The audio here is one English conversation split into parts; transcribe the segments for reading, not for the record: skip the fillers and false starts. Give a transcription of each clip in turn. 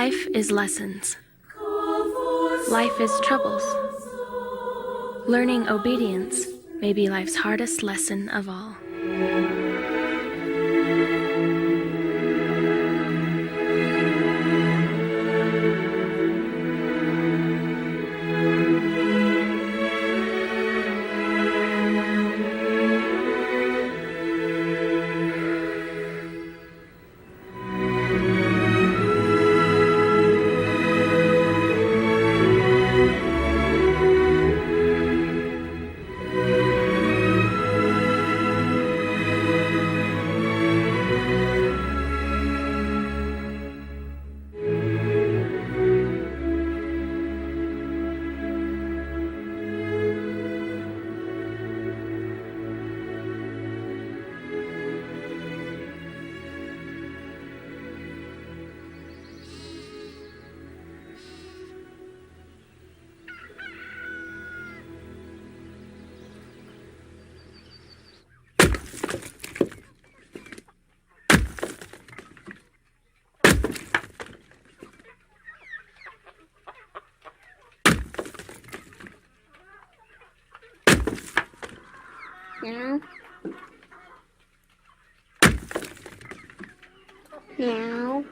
Life is lessons. Life is troubles. Learning obedience may be life's hardest lesson of all. Meow. Meow.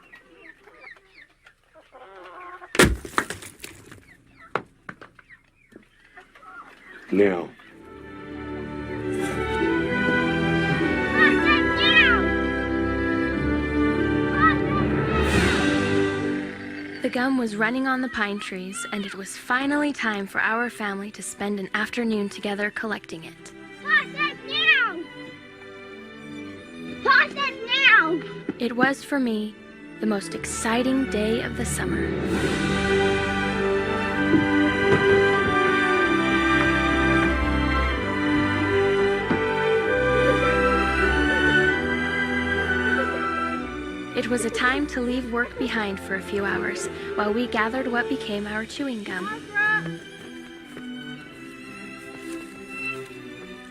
Now. The gum was running on the pine trees, and it was finally time for our family to spend an afternoon together collecting it. Pause it now! Pause it now! It was, for me, the most exciting day of the summer. It was a time to leave work behind for a few hours while we gathered what became our chewing gum.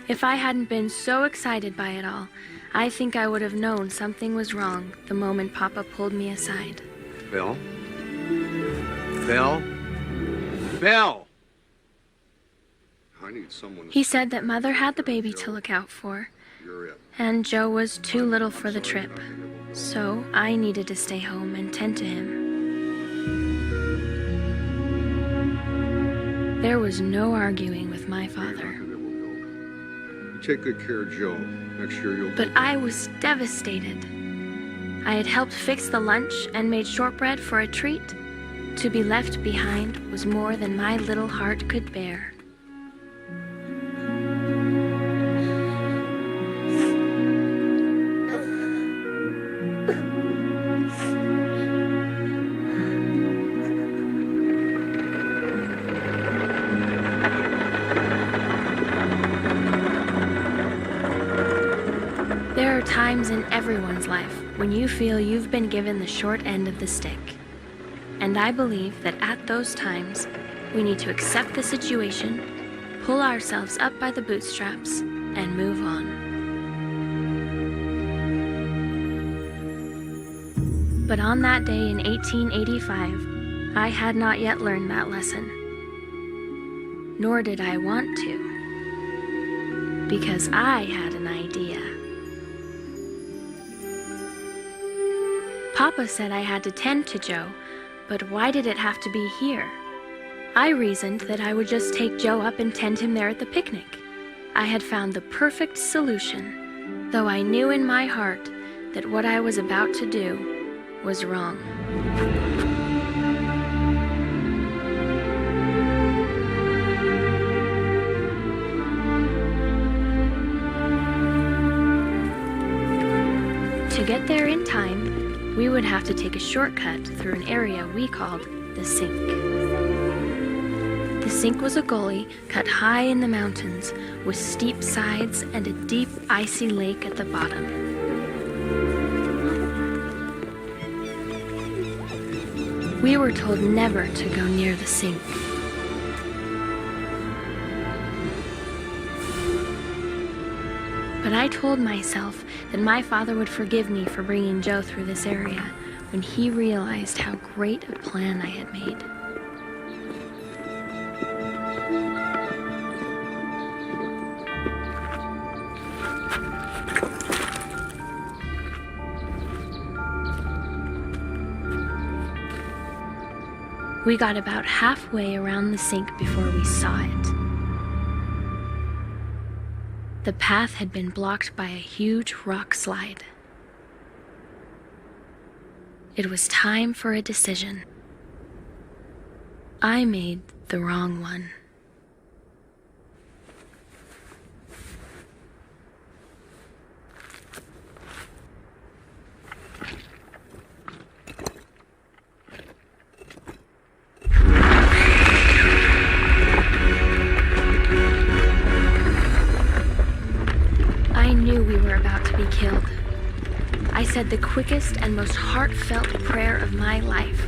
If I hadn't been so excited by it all, I think I would have known something was wrong the moment Papa pulled me aside. Belle? Belle? Belle! I need someone. He said that Mother had the baby to look out for, You're it. and Joe was too little for the trip, so I needed to stay home and tend to him. There was no arguing with my father. You take good care of Joe. Next year you'll. But I was devastated. I had helped fix the lunch and made shortbread for a treat. To be left behind was more than my little heart could bear. There are times in everyone's life when you feel you've been given the short end of the stick. And I believe that at those times, we need to accept the situation, pull ourselves up by the bootstraps, and move on. But on that day in 1885, I had not yet learned that lesson. Nor did I want to, because I had an idea. Papa said I had to tend to Joe, but why did it have to be here? I reasoned that I would just take Joe up and tend him there at the picnic. I had found the perfect solution, though I knew in my heart that what I was about to do was wrong. To get there in time, we would have to take a shortcut through an area we called the Sink. The Sink was a gully cut high in the mountains with steep sides and a deep, icy lake at the bottom. We were told never to go near the Sink. But I told myself that my father would forgive me for bringing Joe through this area, when he realized how great a plan I had made. We got about halfway around the sink before we saw it. The path had been blocked by a huge rock slide. It was time for a decision. I made the wrong one. I knew we were about to be killed. I said the quickest and most heartfelt prayer of my life.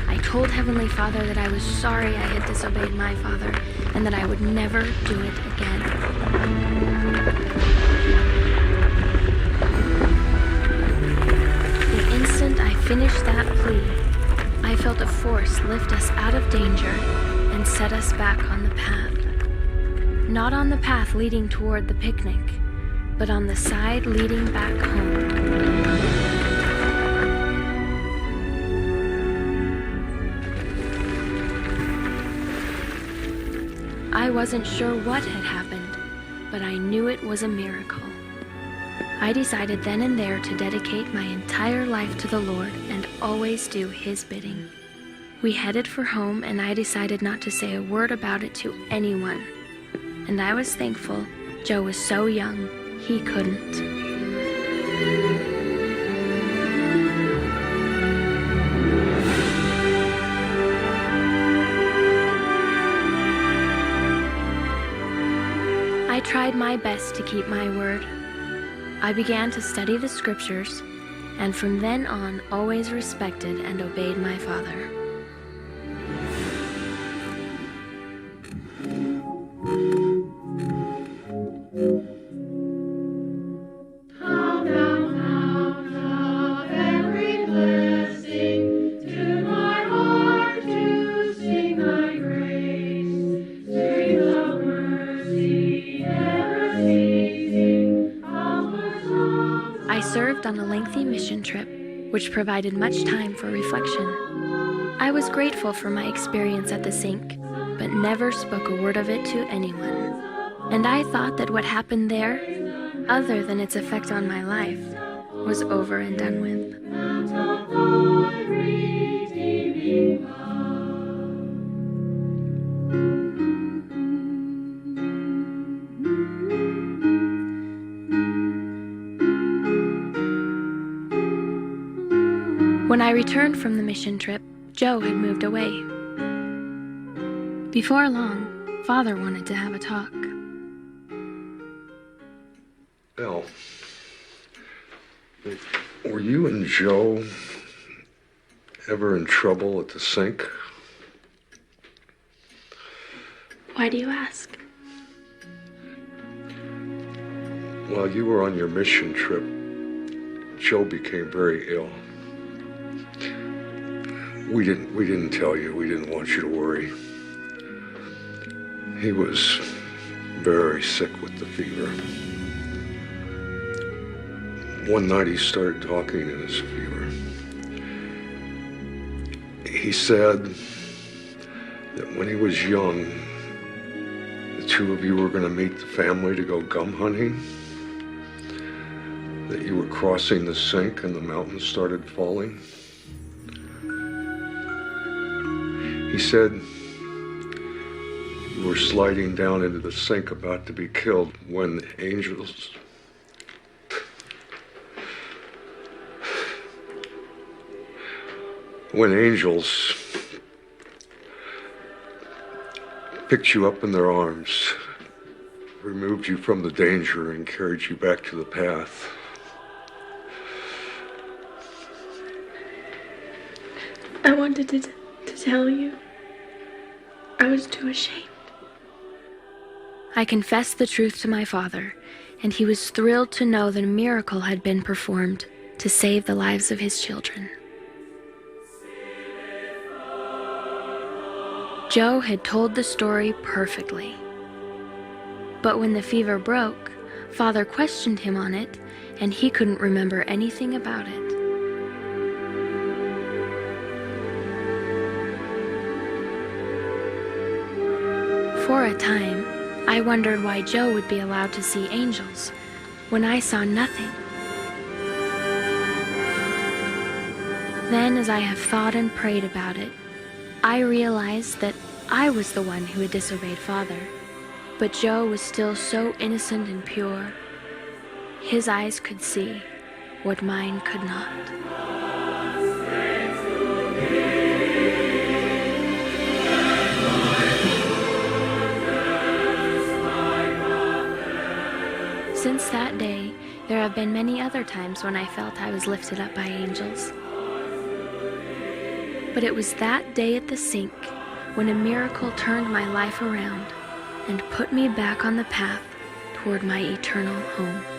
I told Heavenly Father that I was sorry I had disobeyed my father and that I would never do it again. The instant I finished that plea, I felt a force lift us out of danger and set us back on the path. Not on the path leading toward the picnic, but on the side leading back home. I wasn't sure what had happened, but I knew it was a miracle. I decided then and there to dedicate my entire life to the Lord and always do His bidding. We headed for home, and I decided not to say a word about it to anyone. And I was thankful Joe was so young, he couldn't. I tried my best to keep my word. I began to study the scriptures, and from then on always respected and obeyed my father. I served on a lengthy mission trip, which provided much time for reflection. I was grateful for my experience at the sink, but never spoke a word of it to anyone. And I thought that what happened there, other than its effect on my life, was over and done with. When I returned from the mission trip, Joe had moved away. Before long, Father wanted to have a talk. Al, were you and Joe ever in trouble at the sink? Why do you ask? While you were on your mission trip, Joe became very ill. We didn't tell you. We didn't want you to worry. He was very sick with the fever. One night he started talking in his fever. He said that when he was young, the two of you were going to meet the family to go gum hunting, that you were crossing the sink and the mountains started falling. He said you were sliding down into the sink about to be killed when angels picked you up in their arms, removed you from the danger, and carried you back to the path. I wanted to tell you. I was too ashamed. I confessed the truth to my father, and he was thrilled to know that a miracle had been performed to save the lives of his children. Joe had told the story perfectly. But when the fever broke, Father questioned him on it, and he couldn't remember anything about it. For a time, I wondered why Joe would be allowed to see angels when I saw nothing. Then, as I have thought and prayed about it, I realized that I was the one who had disobeyed Father, but Joe was still so innocent and pure. His eyes could see what mine could not. Since that day, there have been many other times when I felt I was lifted up by angels. But it was that day at the sink when a miracle turned my life around and put me back on the path toward my eternal home.